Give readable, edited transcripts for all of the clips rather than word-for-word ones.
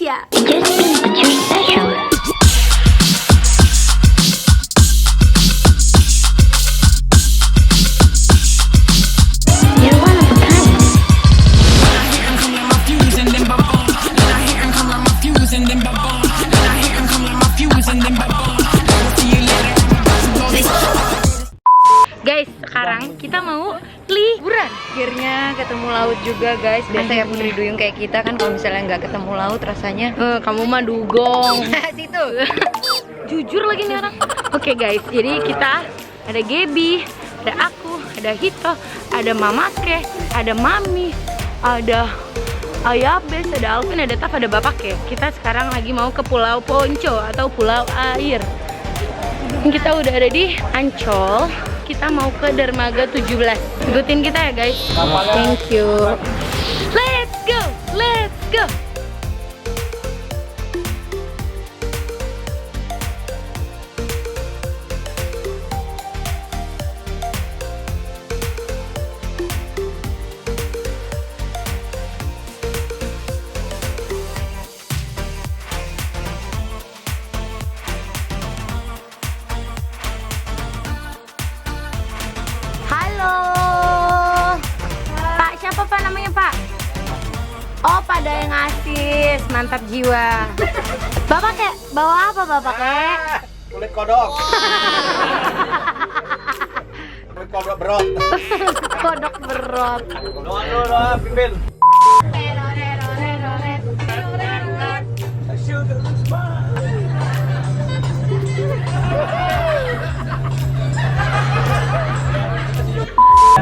Felicya. Guys, sekarang kita mau liburan. Akhirnya ketemu laut juga guys. Biasa ya Putri Duyung kayak kita kan kalau misalnya nggak ketemu laut rasanya kamu mah dugong. Situ. Jujur lagi nih orang. Oke guys, jadi kita ada Gaby, ada aku, ada Hito, ada Mamake, ada Mami, ada YABES, ada Alvin, ada Taf, ada Bapake. Kita sekarang lagi mau ke Pulau Ponco atau Pulau Air. Kita udah ada di Ancol. Kita mau ke dermaga 17. Ikutin kita ya guys. Thank you. Let's go, let's go. Pak, siapa Pak namanya Pak? Oh, Pak Dayang Asis, mantap jiwa. Bapak kek, bawa apa Bapak kek? Kulit kodok. Kulit kodok berot. Kodok berot. Doa, pimpin.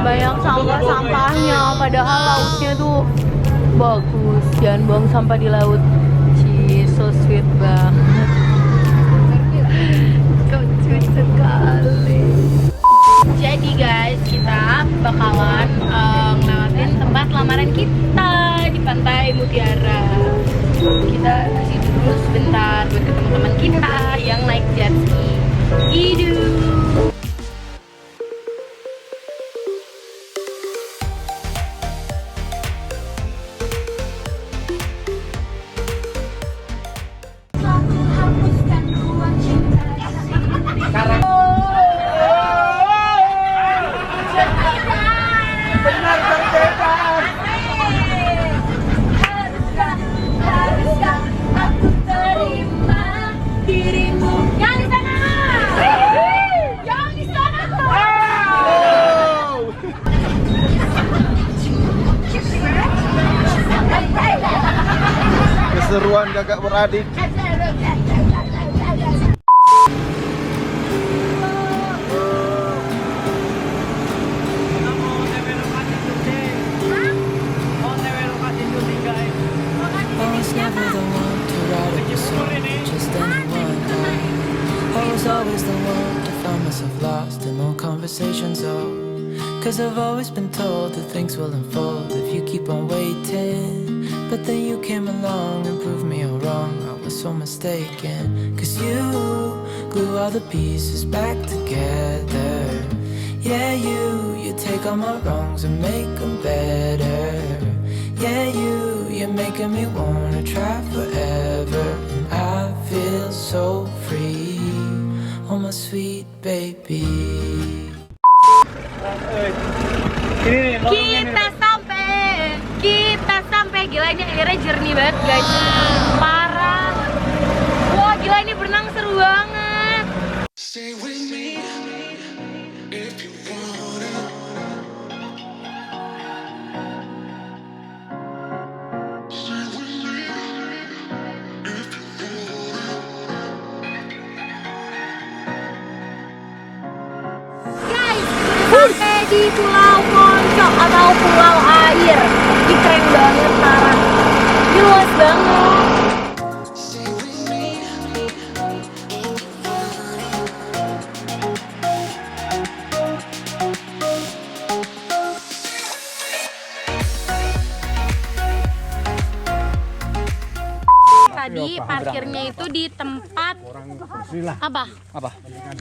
Banyak sampah-sampahnya, padahal lautnya tuh bagus. Jangan buang sampah di laut. Ci, so sweet banget. Lucu sekali. Jadi guys, kita bakalan ngelewatin tempat lamaran kita di Pantai Mutiara. Kita kasih dulu sebentar buat ketemu teman kita yang naik jetski. Hidup. Keseruan kakak beradik. Always the one to find myself lost in all conversations. Cause I've always been told that things will unfold if you keep on waiting. But then you came along and proved me all wrong. I was so mistaken. Cause you glue all the pieces back together. Yeah, you take all my wrongs and make them better. Yeah, you're making me wanna try forever. And I feel so free. Oh my sweet baby. Kita sampai, gila ini airnya jernih banget guys. Parah. Wah gila ini berenang seru banget. Stay with me if you wanna. Stay with me if you wanna. Guys, sampai di Pulau Ponco atau Pulau Air. Ini keren banget, parah. Ini luas banget. Stay with me. Tadi parkirnya itu di tempat apa?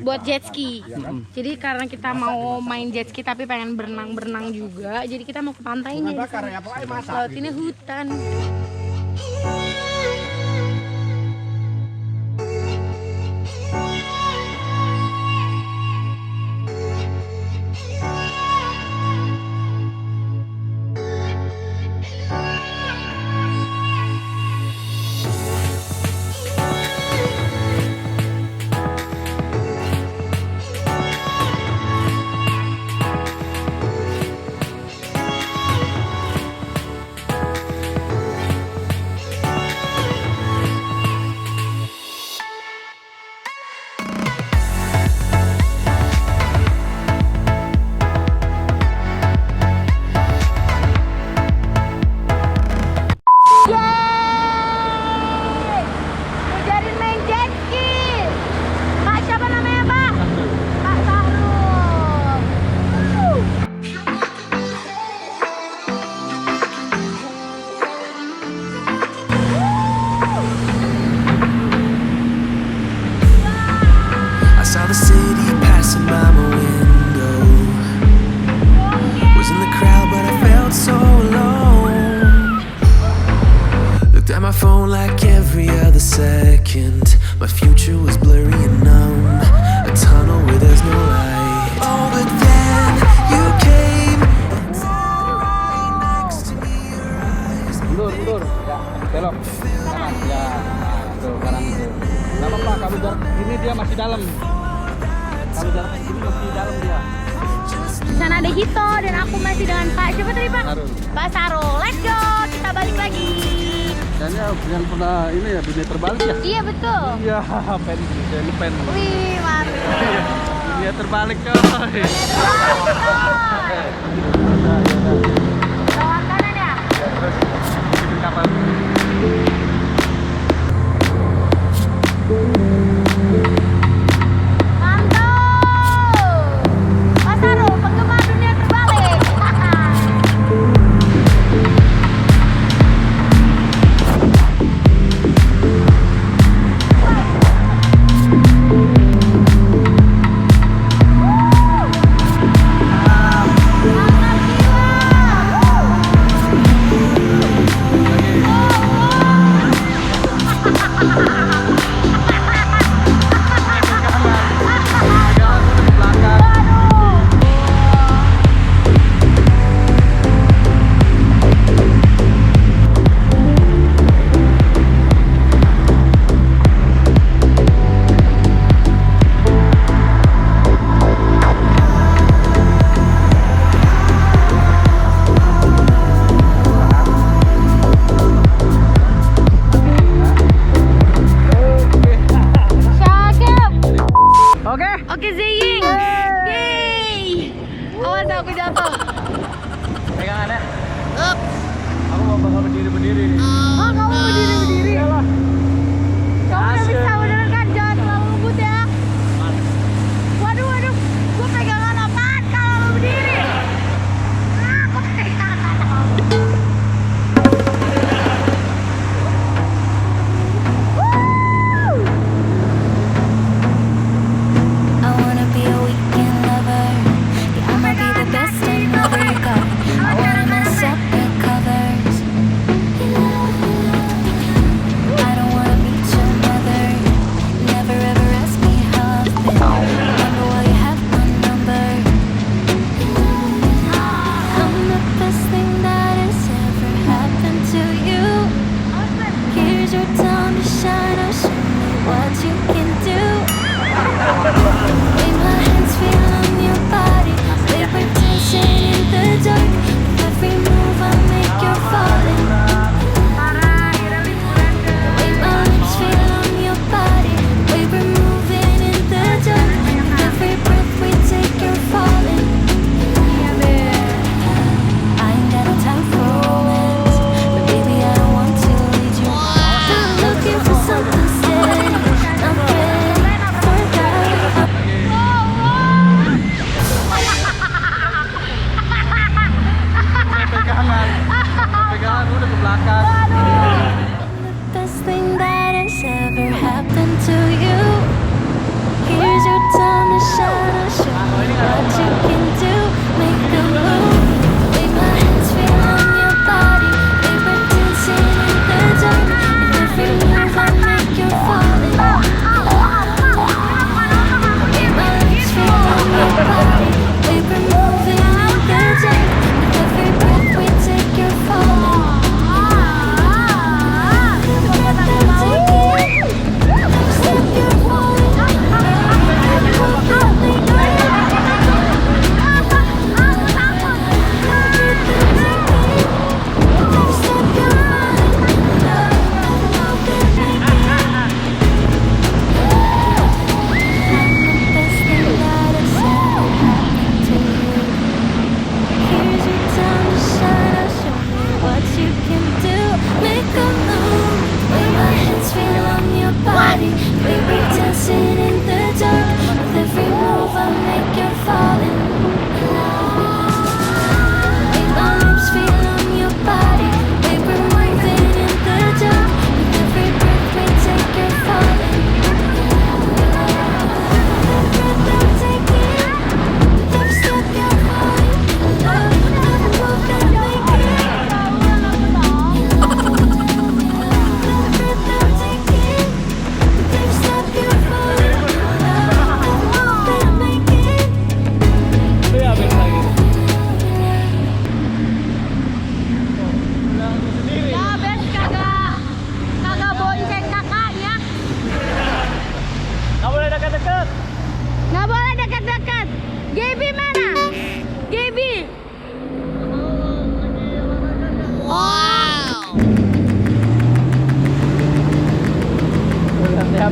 Buat jetski. Jadi karena kita mau main jetski tapi pengen berenang juga, jadi kita mau ke pantainya. Laut ini hutan. second. My future was blurry and numb, a tunnel where there's no light. Oh, but then you came and sat right next to me. Your eyes. Mundur, ya, belok kanan, ya, nah, tuh kanan tuh. Gak apa-apa, kalau jarak ini dia masih dalam. Kalau jarak ini masih dalam dia. Di sana ada Hito dan aku masih dengan Pak siapa tadi Pak? Sarul. Pak Sarul. Let's go, kita balik lagi. Kayaknya yang pernah ini ya dunia terbalik ya. Iya betul. Iya, pen, ini pen. Wih mantap. Dunia terbalik coy. Lewat kanan ya. Terus bikin kapal. Mantap. Pak Sarul, penggemar dunia terbalik. Mantap jiwa.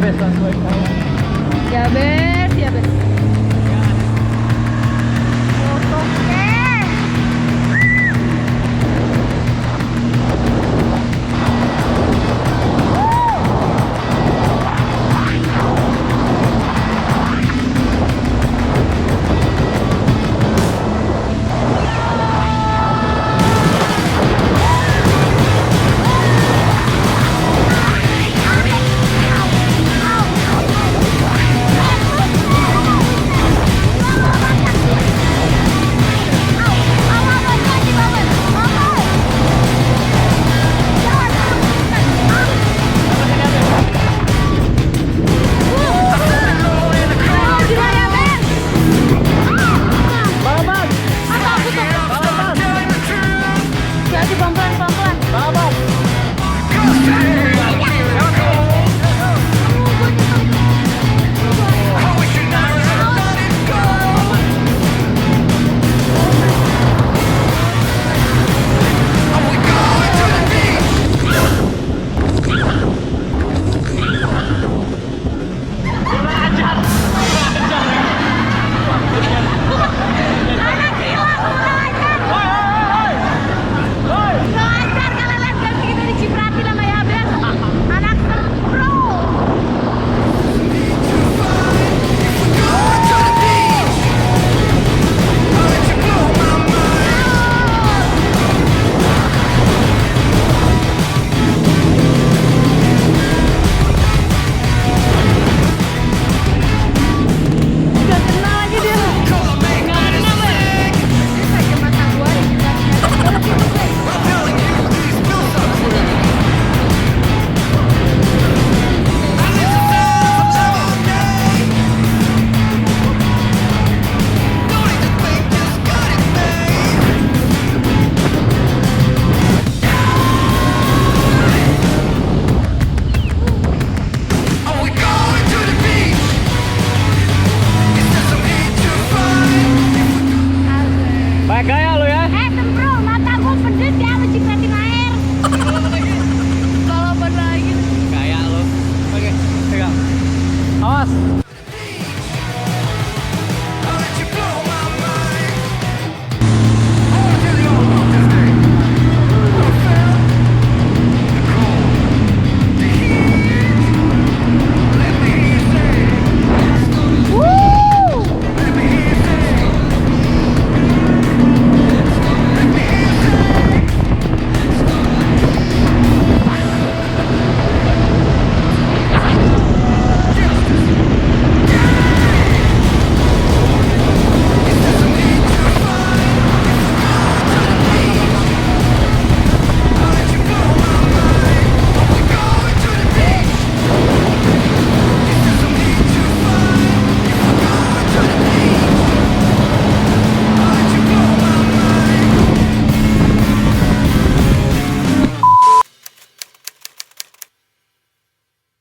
Yabes, bantuin saya. Yabes, Yabes.